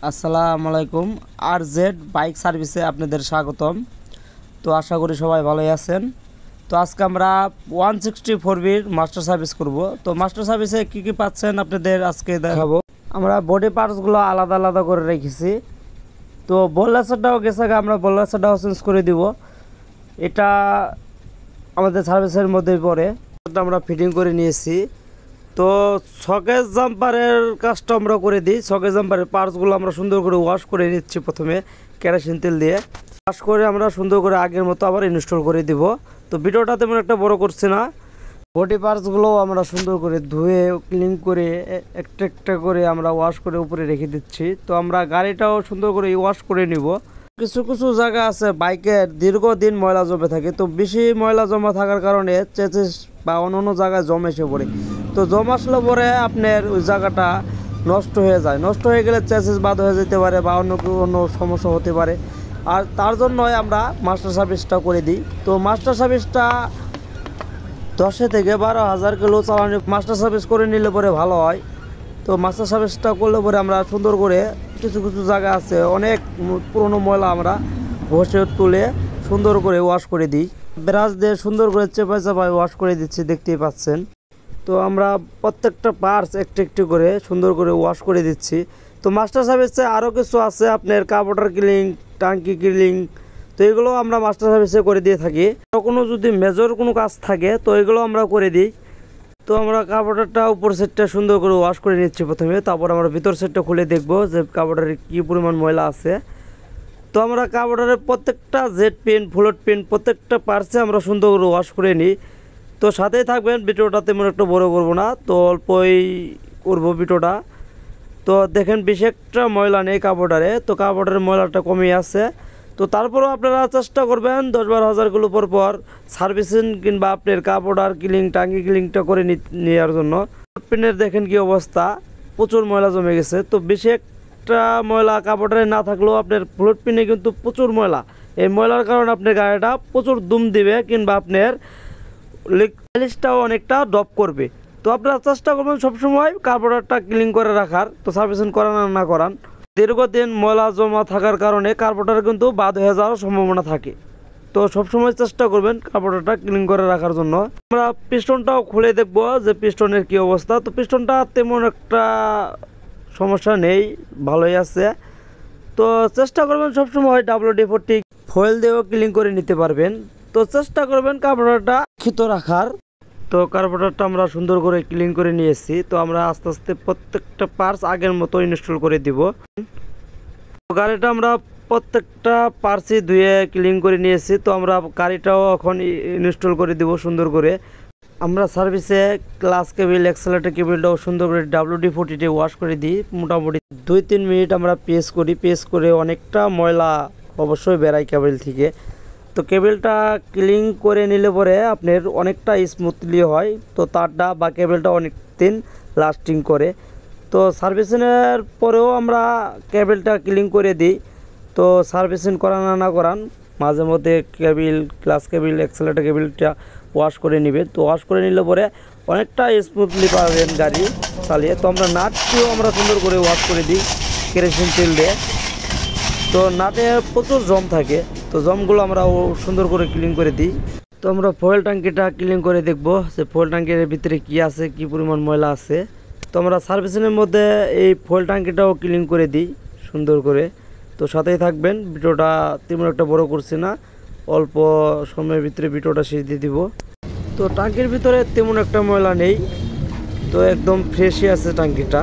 আসসালামু আলাইকুম। RZ bike সার্ভিসে আপনাদের স্বাগতম। তো আশা করি সবাই ভালোই আছেন। তো আজকে আমরা 164বির মাস্টার সার্ভিস করব। তো মাস্টার সার্ভিসে কি কি পাচ্ছেন আপনাদের আজকে দেখাবো। আমরা বডি পার্টসগুলো আলাদা আলাদা করে রেখেছি। তো বল্লাসারটাও গেছে, আমরা বল্লাসারটাও চেঞ্জ করে দিব। এটা আমাদের সার্ভিসের মধ্যেই পড়ে। আমরা ফিটিং করে নিয়েছি। তো সকেজ জাম্পারের কাজটা আমরা করে দিই। সকেজ জাম্পারের পার্টসগুলো আমরা সুন্দর করে ওয়াশ করে নিচ্ছি। প্রথমে কেরোসিন তেল দিয়ে ওয়াশ করে আমরা সুন্দর করে আগের মতো আবার ইনস্টল করে দিব। তো ভিডিওটা তেমন একটা বড় করছে না। বডি পার্টসগুলো আমরা সুন্দর করে ধুয়ে ক্লিন করে একটা একটা করে আমরা ওয়াশ করে উপরে রেখে দিচ্ছি। তো আমরা গাড়িটাও সুন্দর করে ওয়াশ করে নিব। কিছু কিছু জায়গা আছে বাইকের দীর্ঘদিন ময়লা জমে থাকে। তো বেশি ময়লা জমা থাকার কারণে চেসিস বা অন্য জায়গায় জমে এসে পড়ে। তো জমা আসলে পরে আপনার ওই জায়গাটা নষ্ট হয়ে যায়। নষ্ট হয়ে গেলে চেসিস বাদ হয়ে যেতে পারে বা অন্য সমস্যা হতে পারে। আর তার জন্যই আমরা মাস্টার সার্ভিসটা করে দিই। তো মাস্টার সার্ভিসটা 10 থেকে 12,000 কিলো চালানো মাস্টার সার্ভিস করে নিলে পরে ভালো হয়। তো মাস্টার সার্ভিসটা করলে পরে আমরা সুন্দর করে কিছু কিছু জায়গা আছে অনেক পুরনো ময়লা আমরা ঘষে তুলে সুন্দর করে ওয়াশ করে দিই। ব্রাশ দিয়ে সুন্দর করে চেপায় চেপায় ওয়াশ করে দিচ্ছি, দেখতেই পাচ্ছেন। তো আমরা প্রত্যেকটা পার্টস একটু একটু করে সুন্দর করে ওয়াশ করে দিচ্ছি। তো মাস্টার সার্ভিসে আরও কিছু আছে আপনার কার্বোরেটর ক্লিনিং, টাঙ্কি ক্লিনিং। তো এগুলো আমরা মাস্টার সার্ভিসে করে দিয়ে থাকি। কোনো যদি মেজর কোনো কাজ থাকে তো এগুলো আমরা করে দিই। তো আমরা কার্বোরেটরটা উপর সেটটা সুন্দর করে ওয়াশ করে নিচ্ছি প্রথমে। তারপর আমরা ভিতর সেটটা খুলে দেখব যে কার্বোরেটরে কী পরিমাণ ময়লা আছে। তো আমরা কার্বোরেটরের প্রত্যেকটা জেট পিন, ফ্লোট পিন প্রত্যেকটা পার্টসে আমরা সুন্দর করে ওয়াশ করে নিই। তো সাথেই থাকবেন, ভিডিওটা তেমন একটু বড় করব না, তো অল্পই করব ভিডিওটা। তো দেখেন বেশি একটা ময়লা নেই কার্বোরেটরে। তো কার্বোরেটরের ময়লাটা কমই আছে। তো তারপরেও আপনারা চেষ্টা করবেন 10-12,000 কিলো পর সার্ভিসিং কিংবা আপনার কার্বোরেটর ক্লিনিং, টাঙ্কি ক্লিনিংটা করে নেওয়ার জন্য। ফ্লোট পিনের দেখেন কি অবস্থা, প্রচুর ময়লা জমে গেছে। তো বেশি একটা ময়লা কার্বোরেটরে না থাকলেও আপনার ফ্লোট পিনে কিন্তু প্রচুর ময়লা। এই ময়লার কারণে আপনার গাড়িটা প্রচুর দুম দিবে কিংবা আপনার লিকটাও অনেকটা ড্রপ করবে। তো আপনারা চেষ্টা করবেন সবসময় কার্বোরেটরটা ক্লিন করে রাখার। তো সার্ভিসিং করান আর না করান, দীর্ঘদিন ময়লা জমা থাকার কারণে কার্বোরেটর কিন্তু বাদ হয়ে যাওয়ার সম্ভাবনা থাকে। তো সবসময় চেষ্টা করবেন কার্বোরেটরটা ক্লিন করে রাখার জন্য। আমরা পিস্টনটাও খুলে দেখব যে পিস্টনের কি অবস্থা। তো পিস্টনটা তেমন একটা সমস্যা নেই, ভালোই আছে। তো চেষ্টা করবেন সবসময় WD-40 ফয়েল দিয়েও ক্লিন করে নিতে পারবেন। তো চেষ্টা করবেন কার্বোরেটরটা ক্ষিত রাখার। তো কার্বোরেটরটা আমরা সুন্দর করে ক্লিন করে নিয়েছি। তো আমরা আস্তে আস্তে প্রত্যেকটা পার্টস আগের মতো ইনস্টল করে দিব। গাড়িটা আমরা প্রত্যেকটা পার্টসই ধুয়ে ক্লিন করে নিয়েছি। তো আমরা গাড়িটাও এখন ইনস্টল করে দিব সুন্দর করে। আমরা সার্ভিসে ক্লাস কেবিল, অ্যাক্সেলারেটর কেবিলটাও সুন্দর করে WD-40 ওয়াশ করে দিই। মোটামুটি 2-3 মিনিট আমরা প্রেস করি। প্রেস করে অনেকটা ময়লা অবশ্যই বেরাই কেবিল থেকে। তো কেবিলটা ক্লিন করে নিলে পরে আপনার অনেকটা স্মুথলি হয়। তো তারটা বা কেবিলটা অনেক দিন লাস্টিং করে। তো সার্ভিসিংয়ের পরেও আমরা কেবিলটা ক্লিন করে দিই। তো সার্ভিসিং করান না করান মাঝে মধ্যে কেবিল, ক্লাস কেবিল, অ্যাক্সেলারেটর কেবিলটা ওয়াশ করে নেবেন। তো ওয়াশ করে নিলে পরে অনেকটা স্মুথলি পাবেন গাড়ি চালিয়ে। তো আমরা নাটটিও আমরা সুন্দর করে ওয়াশ করে দিই কেরোসিন তেল দিয়ে। তো নাটে প্রচুর জম থাকে। তো জমগুলো আমরা সুন্দর করে ক্লিন করে দিই। তো আমরা ফয়েল ট্যাঙ্কিটা ক্লিন করে দেখব যে ফয়েল ট্যাঙ্কির ভিতরে কি আছে, কি পরিমাণ ময়লা আছে। তো আমরা সার্ভিসিংয়ের মধ্যে এই ফয়েল ট্যাঙ্কিটাও ক্লিন করে দিই সুন্দর করে। তো সাথেই থাকবেন, ভিডিওটা তেমন একটা বড় করছি না, অল্প সময়ের ভিতরে ভিডিওটা শেষ দিয়ে দিব। তো ট্যাঙ্কির ভিতরে তেমন একটা ময়লা নেই, তো একদম ফ্রেশই আছে ট্যাঙ্কিটা।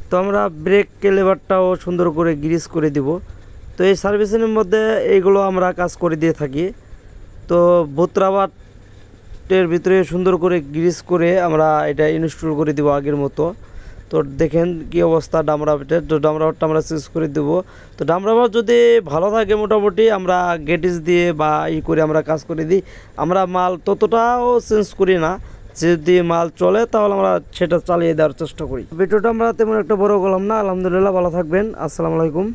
তো আমরা ব্রেক ক্যালিপারটাও সুন্দর করে গ্রিস করে দিব। তো এই সার্ভিসিংয়ের মধ্যে এইগুলো আমরা কাজ করে দিয়ে থাকি। তো বুথরাবাটের ভিতরে সুন্দর করে গ্রিস করে আমরা এটা ইনস্টল করে দিব আগের মতো। তো দেখেন কি অবস্থা ডামরাবাটের। তো ডামরাবাটটা আমরা চেঞ্জ করে দেব। তো ডামরাবাট যদি ভালো থাকে মোটামুটি আমরা গেটিস দিয়ে বা করে আমরা কাজ করে দিই। আমরা মাল ততটাও চেঞ্জ করি না, যদি মাল চলে তাহলে আমরা সেটা চালিয়ে দেওয়ার চেষ্টা করি। ভিডিওটা আমরা তেমন একটা বড় করলাম না। আলহামদুলিল্লাহ, ভালো থাকবেন। আসসালামু আলাইকুম।